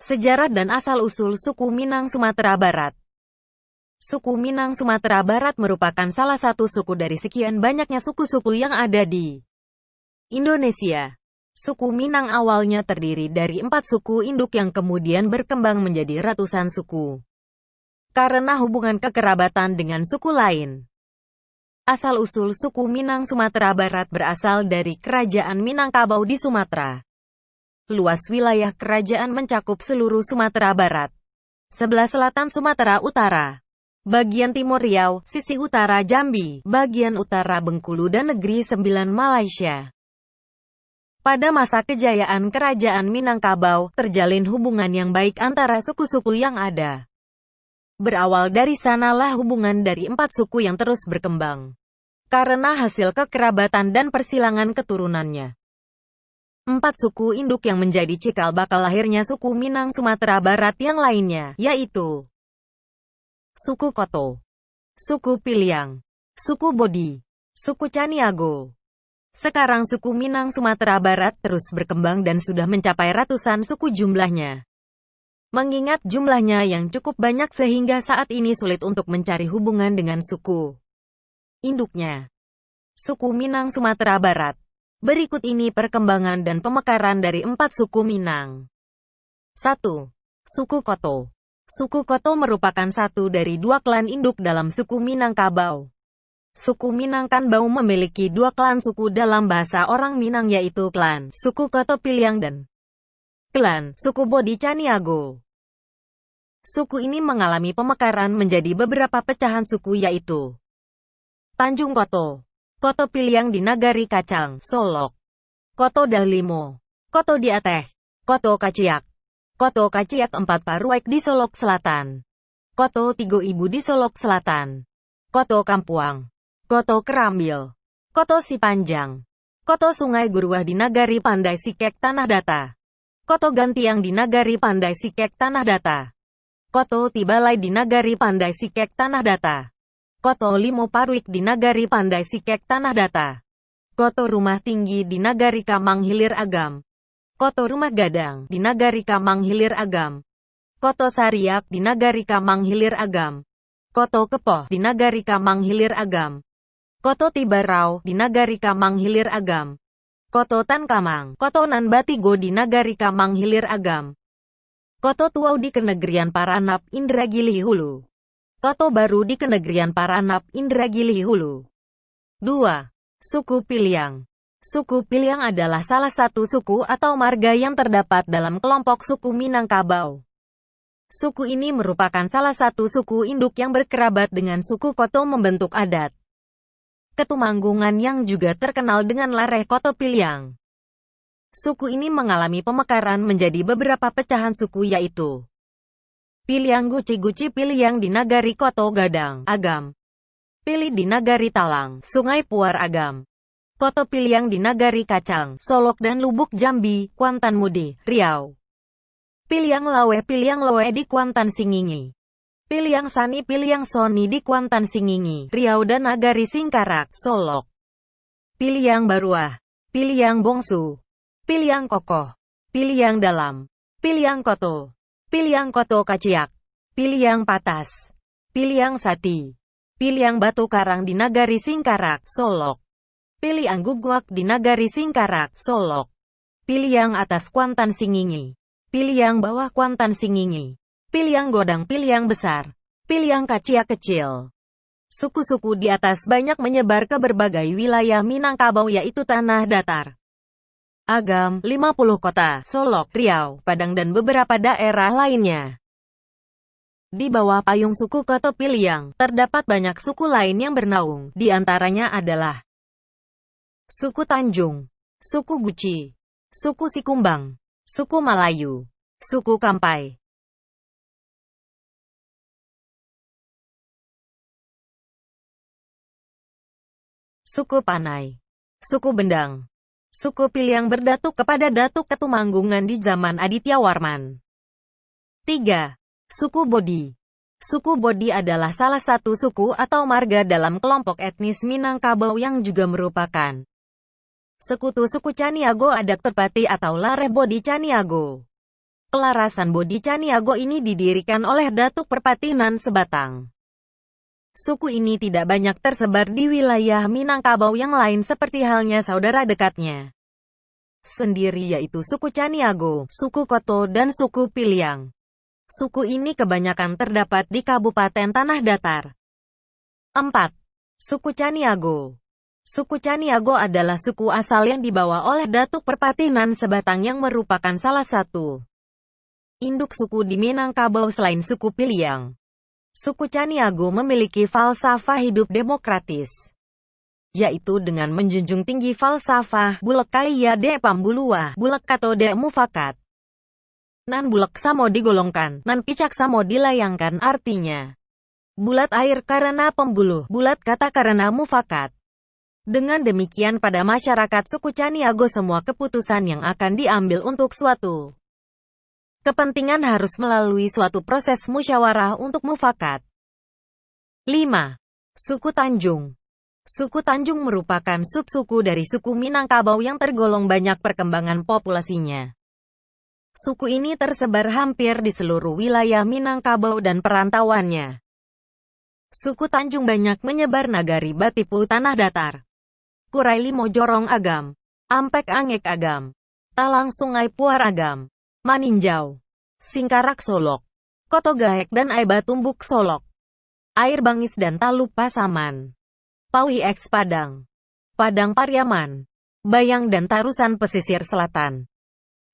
Sejarah dan asal-usul suku Minang Sumatera Barat. Suku Minang Sumatera Barat merupakan salah satu suku dari sekian banyaknya suku-suku yang ada di Indonesia. Suku Minang awalnya terdiri dari 4 suku induk yang kemudian berkembang menjadi ratusan suku karena hubungan kekerabatan dengan suku lain. Asal-usul suku Minang Sumatera Barat berasal dari Kerajaan Minangkabau di Sumatera. Luas wilayah kerajaan mencakup seluruh Sumatera Barat, sebelah selatan Sumatera Utara, bagian timur Riau, sisi utara Jambi, bagian utara Bengkulu dan Negeri Sembilan Malaysia. Pada masa kejayaan Kerajaan Minangkabau, terjalin hubungan yang baik antara suku-suku yang ada. Berawal dari sanalah hubungan dari 4 suku yang terus berkembang karena hasil kekerabatan dan persilangan keturunannya. 4 suku induk yang menjadi cikal bakal lahirnya suku Minang Sumatera Barat yang lainnya, yaitu suku Koto, suku Piliang, suku Bodi, suku Caniago. Sekarang suku Minang Sumatera Barat terus berkembang dan sudah mencapai ratusan suku jumlahnya. Mengingat jumlahnya yang cukup banyak sehingga saat ini sulit untuk mencari hubungan dengan suku induknya. Suku Minang Sumatera Barat. Berikut ini perkembangan dan pemekaran dari 4 suku Minang. 1. Suku Koto. Suku Koto merupakan satu dari 2 klan induk dalam suku Minangkabau. Suku Minangkabau memiliki 2 klan suku dalam bahasa orang Minang yaitu klan suku Koto Piliang dan klan suku Bodi Caniago. Suku ini mengalami pemekaran menjadi beberapa pecahan suku yaitu Tanjung Koto, Koto Piliang di Nagari Kacang, Solok, Koto Dalimo, Koto Diateh, Koto Kaciak, Koto Kaciak 4 Paruek di Solok Selatan, Koto Tigo Ibu di Solok Selatan, Koto Kampuang, Koto Kerambil, Koto Sipanjang, Koto Sungai Guruah di Nagari Pandai Sikek Tanah Data, Koto Gantiang di Nagari Pandai Sikek Tanah Data, Koto Tibalai di Nagari Pandai Sikek Tanah Data, Koto Limo Paruik di Nagari Pandai Sikek Tanah Data, Koto Rumah Tinggi di Nagari Kamang Hilir Agam, Koto Rumah Gadang di Nagari Kamang Hilir Agam, Koto Sariak di Nagari Kamang Hilir Agam, Koto Kepoh di Nagari Kamang Hilir Agam, Koto Tibarau di Nagari Kamang Hilir Agam, Koto Tan Kamang, Koto Nan Batigo di Nagari Kamang Hilir Agam, Koto Tuau di Kenegerian Paranap, Indragili Hulu, Koto Baru di Kenegerian Paranap, Indragili Hulu. 2. Suku Piliang. Suku Piliang adalah salah satu suku atau marga yang terdapat dalam kelompok suku Minangkabau. Suku ini merupakan salah satu suku induk yang berkerabat dengan suku Koto membentuk adat Ketumanggungan yang juga terkenal dengan Lareh Koto Piliang. Suku ini mengalami pemekaran menjadi beberapa pecahan suku yaitu Piliang Guci-Guci Piliang di Nagari Koto Gadang, Agam, Pili di Nagari Talang, Sungai Puar Agam, Koto Piliang di Nagari Kacang, Solok dan Lubuk Jambi, Kuantan Mudi, Riau, Piliang Lawe di Kuantan Singingi, Piliang Sani Piliang Soni di Kuantan Singingi, Riau dan Nagari Singkarak, Solok, Piliang Baruah, Piliang Bongsu, Piliang Kokoh, Piliang Dalam, Piliang Koto, Piliang Koto Kaciak, Piliang Patas, Piliang Sati, Piliang Batu Karang di Nagari Singkarak, Solok, Piliang Guguak di Nagari Singkarak, Solok, Piliang Atas Kuantan Singingi, Piliang Bawah Kuantan Singingi, Piliang Godang Piliang Besar, Piliang Kaciak Kecil. Suku-suku di atas banyak menyebar ke berbagai wilayah Minangkabau yaitu Tanah Datar, Agam, 50 kota, Solok, Riau, Padang dan beberapa daerah lainnya. Di bawah payung suku Koto Piliang, terdapat banyak suku lain yang bernaung, di antaranya adalah suku Tanjung, suku Guci, suku Sikumbang, suku Malayu, suku Kampai, suku Panai, suku Bendang. Suku Piliang berdatuk kepada Datuk Ketumanggungan di zaman Aditya Warman. 3. Suku Bodi. Suku Bodi adalah salah satu suku atau marga dalam kelompok etnis Minangkabau yang juga merupakan sekutu suku Caniago Adat Perpati atau Lareh Bodi Caniago. Kelarasan Bodi Caniago ini didirikan oleh Datuk Perpati Nan Sebatang. Suku ini tidak banyak tersebar di wilayah Minangkabau yang lain seperti halnya saudara dekatnya sendiri yaitu suku Caniago, suku Koto, dan suku Piliang. Suku ini kebanyakan terdapat di Kabupaten Tanah Datar. 4. Suku Caniago. Suku Caniago adalah suku asal yang dibawa oleh Datuk Perpati Nan Sebatang yang merupakan salah satu induk suku di Minangkabau selain suku Piliang. Suku Caniago memiliki falsafah hidup demokratis, yaitu dengan menjunjung tinggi falsafah bulek kaya de pambuluah, bulek kato de mufakat. Nan bulek samo digolongkan, nan picak samo dilayangkan artinya bulat air karena pembuluh, bulat kata karena mufakat. Dengan demikian pada masyarakat suku Caniago semua keputusan yang akan diambil untuk suatu kepentingan harus melalui suatu proses musyawarah untuk mufakat. 5. Suku Tanjung. Suku Tanjung merupakan subsuku dari suku Minangkabau yang tergolong banyak perkembangan populasinya. Suku ini tersebar hampir di seluruh wilayah Minangkabau dan perantauannya. Suku Tanjung banyak menyebar Nagari Batipu Tanah Datar, Kurai Limo Jorong Agam, Ampek Angek Agam, Talang Sungai Puar Agam, Maninjau, Singkarak Solok, Koto Gaek dan Aiba Tumbuk Solok, Air Bangis dan Talu Pasaman, Pawi X Padang, Padang Pariaman, Bayang dan Tarusan pesisir selatan,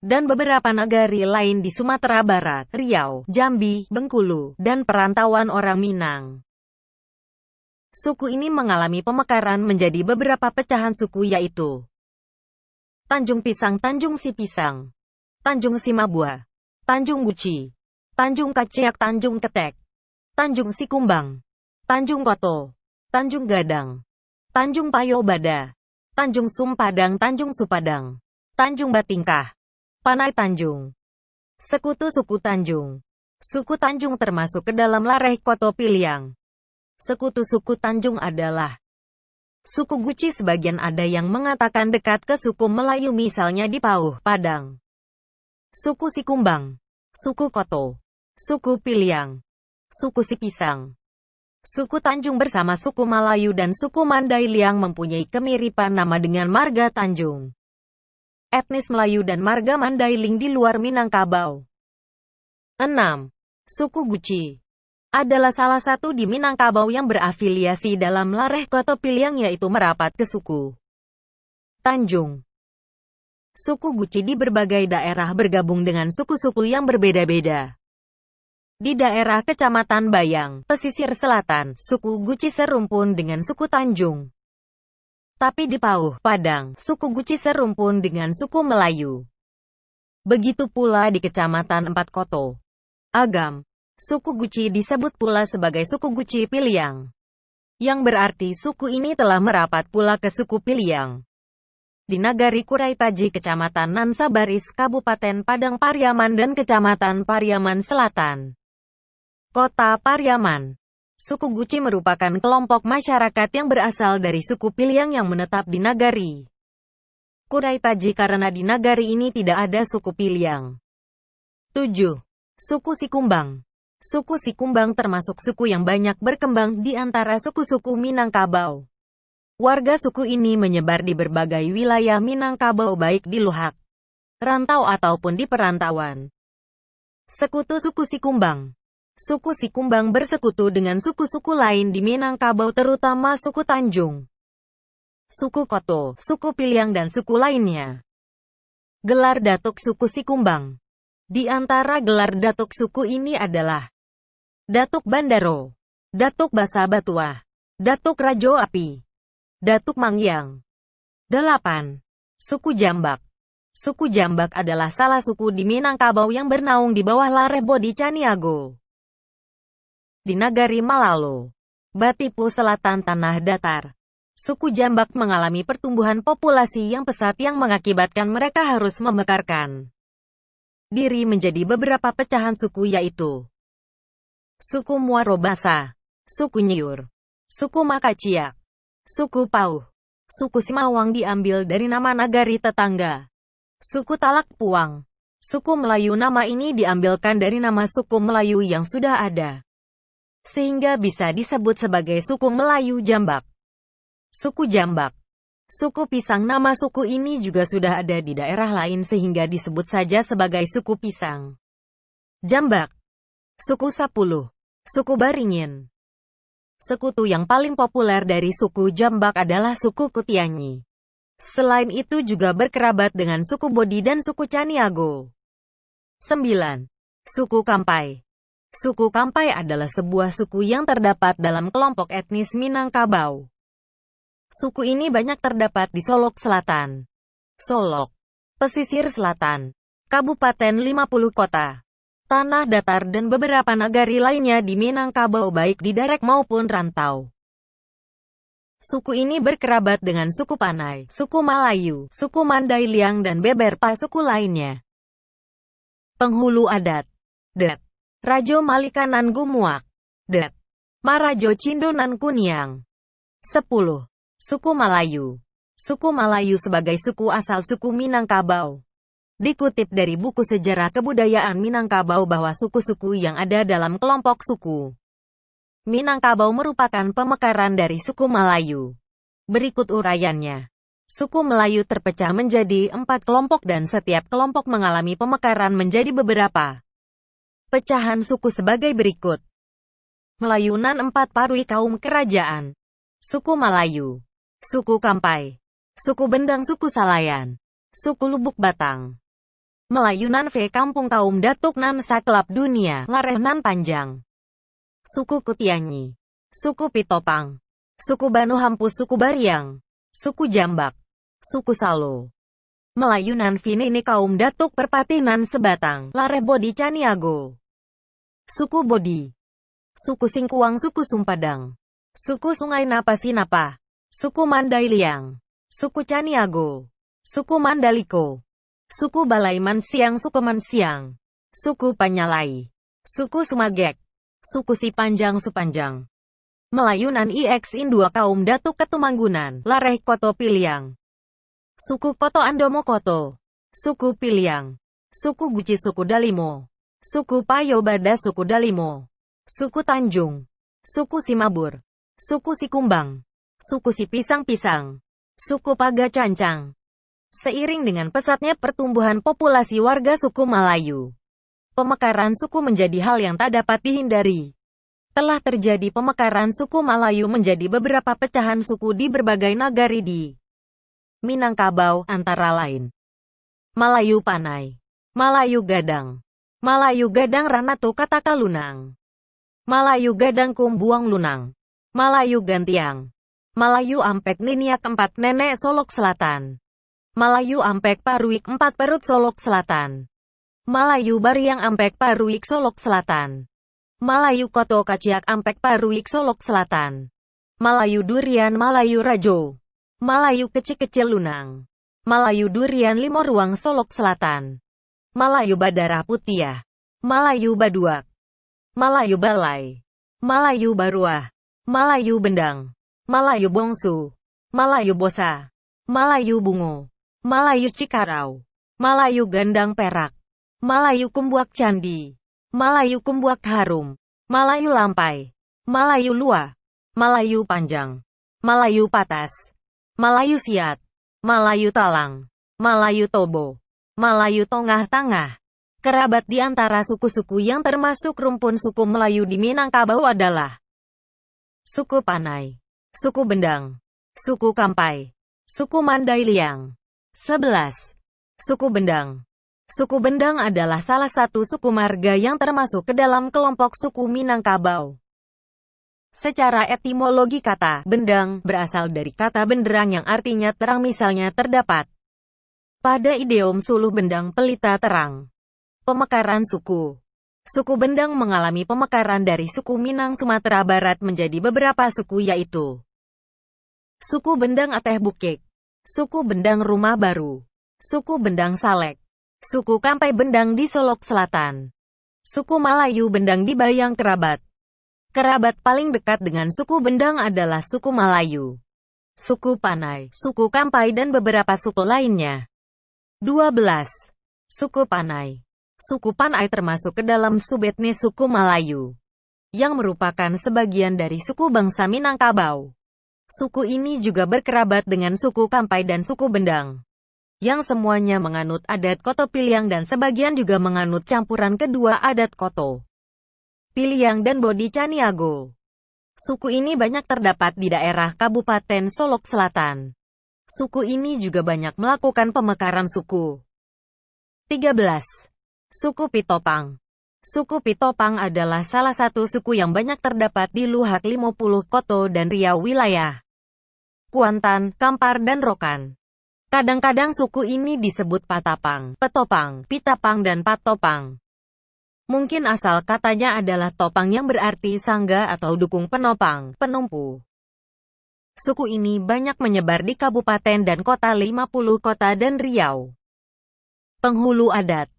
dan beberapa nagari lain di Sumatera Barat, Riau, Jambi, Bengkulu, dan perantauan orang Minang. Suku ini mengalami pemekaran menjadi beberapa pecahan suku yaitu Tanjung Pisang, Tanjung Si Pisang, Tanjung Simabua, Tanjung Guci, Tanjung Kaciak, Tanjung Ketek, Tanjung Sikumbang, Tanjung Koto, Tanjung Gadang, Tanjung Payobada, Tanjung Sumpadang, Tanjung Supadang, Tanjung Batingkah, Panai Tanjung. Sekutu suku Tanjung. Suku Tanjung termasuk ke dalam Lareh Koto Piliang. Sekutu suku Tanjung adalah suku Guci. Sebagian ada yang mengatakan dekat ke suku Melayu misalnya di Pauh, Padang. Suku Sikumbang, suku Koto, suku Piliang, suku Sipisang. Suku Tanjung bersama suku Malayu dan suku Mandailiang mempunyai kemiripan nama dengan marga Tanjung. Etnis Melayu dan marga Mandailing di luar Minangkabau. 6. Suku Guci adalah salah satu di Minangkabau yang berafiliasi dalam Lareh Koto Piliang yaitu merapat ke suku Tanjung. Suku Guci di berbagai daerah bergabung dengan suku-suku yang berbeda-beda. Di daerah Kecamatan Bayang, pesisir selatan, suku Guci serumpun dengan suku Tanjung. Tapi di Pauh, Padang, suku Guci serumpun dengan suku Melayu. Begitu pula di Kecamatan Empat Koto, Agam, suku Guci disebut pula sebagai suku Guci Piliang, yang berarti suku ini telah merapat pula ke suku Piliang. Di Nagari Kurai Taji, Kecamatan Nansabaris, Kabupaten Padang Pariaman dan Kecamatan Pariaman Selatan, Kota Pariaman. Suku Guci merupakan kelompok masyarakat yang berasal dari suku Piliang yang menetap di Nagari Kurai Taji karena di nagari ini tidak ada suku Piliang. 7. Suku Sikumbang. Suku Sikumbang termasuk suku yang banyak berkembang di antara suku-suku Minangkabau. Warga suku ini menyebar di berbagai wilayah Minangkabau baik di luhak, rantau ataupun di perantauan. Sekutu suku Sikumbang. Suku Sikumbang bersekutu dengan suku-suku lain di Minangkabau terutama suku Tanjung, suku Koto, suku Piliang dan suku lainnya. Gelar datuk suku Sikumbang. Di antara gelar datuk suku ini adalah Datuk Bandaro, Datuk Basa Batuah, Datuk Rajo Api, Datuk Mangyang. 8. Suku Jambak. Suku Jambak adalah salah suku di Minangkabau yang bernaung di bawah Lareh Bodi Caniago. Di Nagari Malalo, Batipu Selatan Tanah Datar, suku Jambak mengalami pertumbuhan populasi yang pesat yang mengakibatkan mereka harus memekarkan diri menjadi beberapa pecahan suku yaitu suku Muarobasa, suku Nyiur, suku Makaciak, suku Pauh, suku Simawang diambil dari nama nagari tetangga, suku Talak Puang, Suku Melayu. Nama ini diambilkan dari nama suku Melayu yang sudah ada, sehingga bisa disebut sebagai suku Melayu Jambak. Suku Jambak. Suku Pisang. Nama suku ini juga sudah ada di daerah lain sehingga disebut saja sebagai suku Pisang Jambak. Suku Sapuluh. Suku Baringin. Sekutu yang paling populer dari suku Jambak adalah suku Kutianyi. Selain itu juga berkerabat dengan suku Bodi dan suku Caniago. 9. Suku Kampai. Suku Kampai adalah sebuah suku yang terdapat dalam kelompok etnis Minangkabau. Suku ini banyak terdapat di Solok Selatan, Solok, Pesisir Selatan, Kabupaten 50 Kota, Tanah Datar dan beberapa nagari lainnya di Minangkabau baik di darat maupun rantau. Suku ini berkerabat dengan suku Panai, suku Malayu, suku Mandailiang dan beberapa suku lainnya. Penghulu adat. Det. Rajo Malikanan Gumuak. Det. Marajo Cindonan Kuniang. 10. Suku Malayu. Suku Malayu sebagai suku asal suku Minangkabau. Dikutip dari buku Sejarah Kebudayaan Minangkabau bahwa suku-suku yang ada dalam kelompok suku Minangkabau merupakan pemekaran dari suku Malayu. Berikut uraiannya. Suku Melayu terpecah menjadi 4 kelompok dan setiap kelompok mengalami pemekaran menjadi beberapa pecahan suku sebagai berikut. Melayunan 4 Parui kaum kerajaan. Suku Malayu. Suku Kampai. Suku Bendang. Suku Salayan. Suku Lubuk Batang. Melayunan V kampung kaum Datuk nan sakelap dunia, lareh nan panjang. Suku Kutianyi. Suku Pitopang. Suku Banu Hampus. Suku Bariang. Suku Jambak. Suku Salo. Melayunan Vini ini kaum Datuk Perpatinan Sebatang, lareh Bodi Caniago. Suku Bodi. Suku Singkuang. Suku Sumpadang. Suku Sungai Napa Sinapa. Suku Mandailiang. Suku Caniago. Suku Mandaliko. Suku Balai Mansiang. Suku Mansiang. Suku Panyalai. Suku Sumagek. Suku Sipanjang. Supanjang. Melayunan IX Indua kaum Datuk Ketumanggunan, lareh Koto Piliang. Suku Koto Andomo Koto. Suku Piliang. Suku Guci. Suku Dalimo. Suku Payobada. Suku Dalimo. Suku Tanjung. Suku Simabur. Suku Sikumbang. Suku Sipisang-Pisang. Suku Paga Cancang. Seiring dengan pesatnya pertumbuhan populasi warga suku Malayu, pemekaran suku menjadi hal yang tak dapat dihindari. Telah terjadi pemekaran suku Malayu menjadi beberapa pecahan suku di berbagai nagari di Minangkabau, antara lain Malayu Panai, Malayu Gadang, Malayu Gadang Ranatu Kataka Lunang, Malayu Gadang Kumbuang Lunang, Malayu Gantiang, Malayu Ampek Niniak 4 Nenek Solok Selatan, Malayu Ampek Paruik 4 Perut Solok Selatan, Malayu Bariang Ampek Paruik Solok Selatan, Malayu Koto Kaciak Ampek Paruik Solok Selatan, Malayu Durian Malayu Rajo, Malayu Kecil-Kecil Lunang, Malayu Durian Limoruang Solok Selatan, Malayu Badara Putiah, Malayu Baduak, Malayu Balai, Malayu Baruah, Malayu Bendang, Malayu Bongsu, Malayu Bosa, Malayu Bungo, Malayu Cikarau, Malayu Gandang Perak, Malayu Kumbuak Candi, Malayu Kumbuak Harum, Malayu Lampai, Malayu Lua, Malayu Panjang, Malayu Patas, Malayu Siat, Malayu Talang, Malayu Tobo, Malayu Tongah-Tangah. Kerabat di antara suku-suku yang termasuk rumpun suku Melayu di Minangkabau adalah suku Panai, suku Bendang, suku Kampai, suku Mandailiang. 11. Suku Bendang. Suku Bendang adalah salah satu suku marga yang termasuk ke dalam kelompok suku Minangkabau. Secara etimologi kata Bendang berasal dari kata benderang yang artinya terang, misalnya terdapat pada idiom Suluh Bendang pelita terang. Pemekaran suku. Suku Bendang mengalami pemekaran dari suku Minang Sumatera Barat menjadi beberapa suku, yaitu suku Bendang Ateh Bukik, suku Bendang Rumah Baru, suku Bendang Salek, suku Kampai Bendang di Solok Selatan, suku Malayu Bendang di Bayang Kerabat. Kerabat paling dekat dengan suku Bendang adalah suku Malayu, suku Panai, suku Kampai dan beberapa suku lainnya. 12. Suku Panai. Suku Panai termasuk ke dalam subetnis suku Melayu, yang merupakan sebagian dari suku bangsa Minangkabau. Suku ini juga berkerabat dengan suku Kampai dan suku Bendang, yang semuanya menganut adat Koto Piliang dan sebagian juga menganut campuran kedua adat Koto Piliang dan Bodi Caniago. Suku ini banyak terdapat di daerah Kabupaten Solok Selatan. Suku ini juga banyak melakukan pemekaran suku. 13. Suku Pitopang. Suku Pitopang adalah salah satu suku yang banyak terdapat di Luhak 50 Koto dan Riau wilayah Kuantan, Kampar dan Rokan. Kadang-kadang suku ini disebut Patapang, Petopang, Pitapang dan Patopang. Mungkin asal katanya adalah topang yang berarti sangga atau dukung penopang, penumpu. Suku ini banyak menyebar di kabupaten dan kota 50 kota dan Riau. Penghulu adat.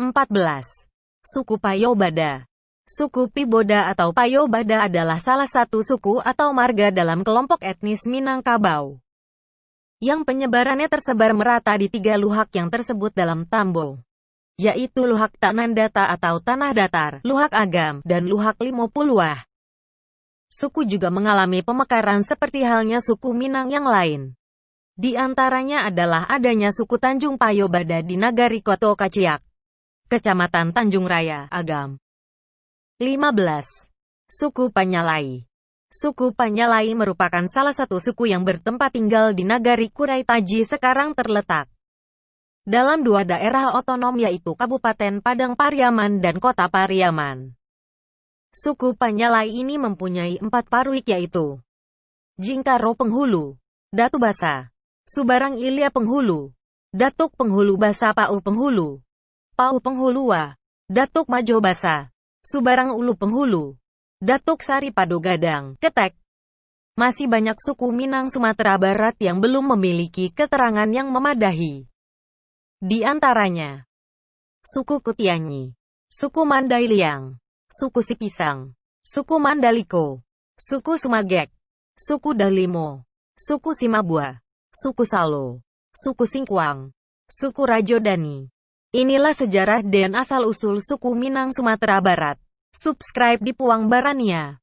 14. Suku Payobada. Suku Piboda atau Payobada adalah salah satu suku atau marga dalam kelompok etnis Minangkabau, yang penyebarannya tersebar merata di 3 luhak yang tersebut dalam Tambo, yaitu Luhak Tanandata atau Tanah Datar, Luhak Agam, dan Luhak Limopuluah. Suku juga mengalami pemekaran seperti halnya suku Minang yang lain. Di antaranya adalah adanya suku Tanjung Payobada di Nagari Koto Kaciak, Kecamatan Tanjung Raya, Agam. 15. Suku Panyalai. Suku Panyalai merupakan salah satu suku yang bertempat tinggal di Nagari Kurai Taji sekarang terletak dalam 2 daerah otonom yaitu Kabupaten Padang Pariaman dan Kota Pariaman. Suku Panyalai ini mempunyai 4 paruik yaitu Jingkaro Penghulu, Datu Basa, Subarang Ilya Penghulu, Datuk Penghulu Basa Pau Penghulu, Pau Penghulua, Datuk Majo Basa, Subarang Ulu Penghulu, Datuk Sari Pado Gadang, Ketek. Masih banyak suku Minang Sumatera Barat yang belum memiliki keterangan yang memadahi. Di antaranya, suku Kutianyi, suku Mandailiang, suku Sipisang, suku Mandaliko, suku Sumagek, suku Dalimo, suku Simabua, suku Salo, suku Singkuang, suku Rajodani. Inilah sejarah dan asal-usul suku Minang Sumatera Barat. Subscribe di Puang Barania.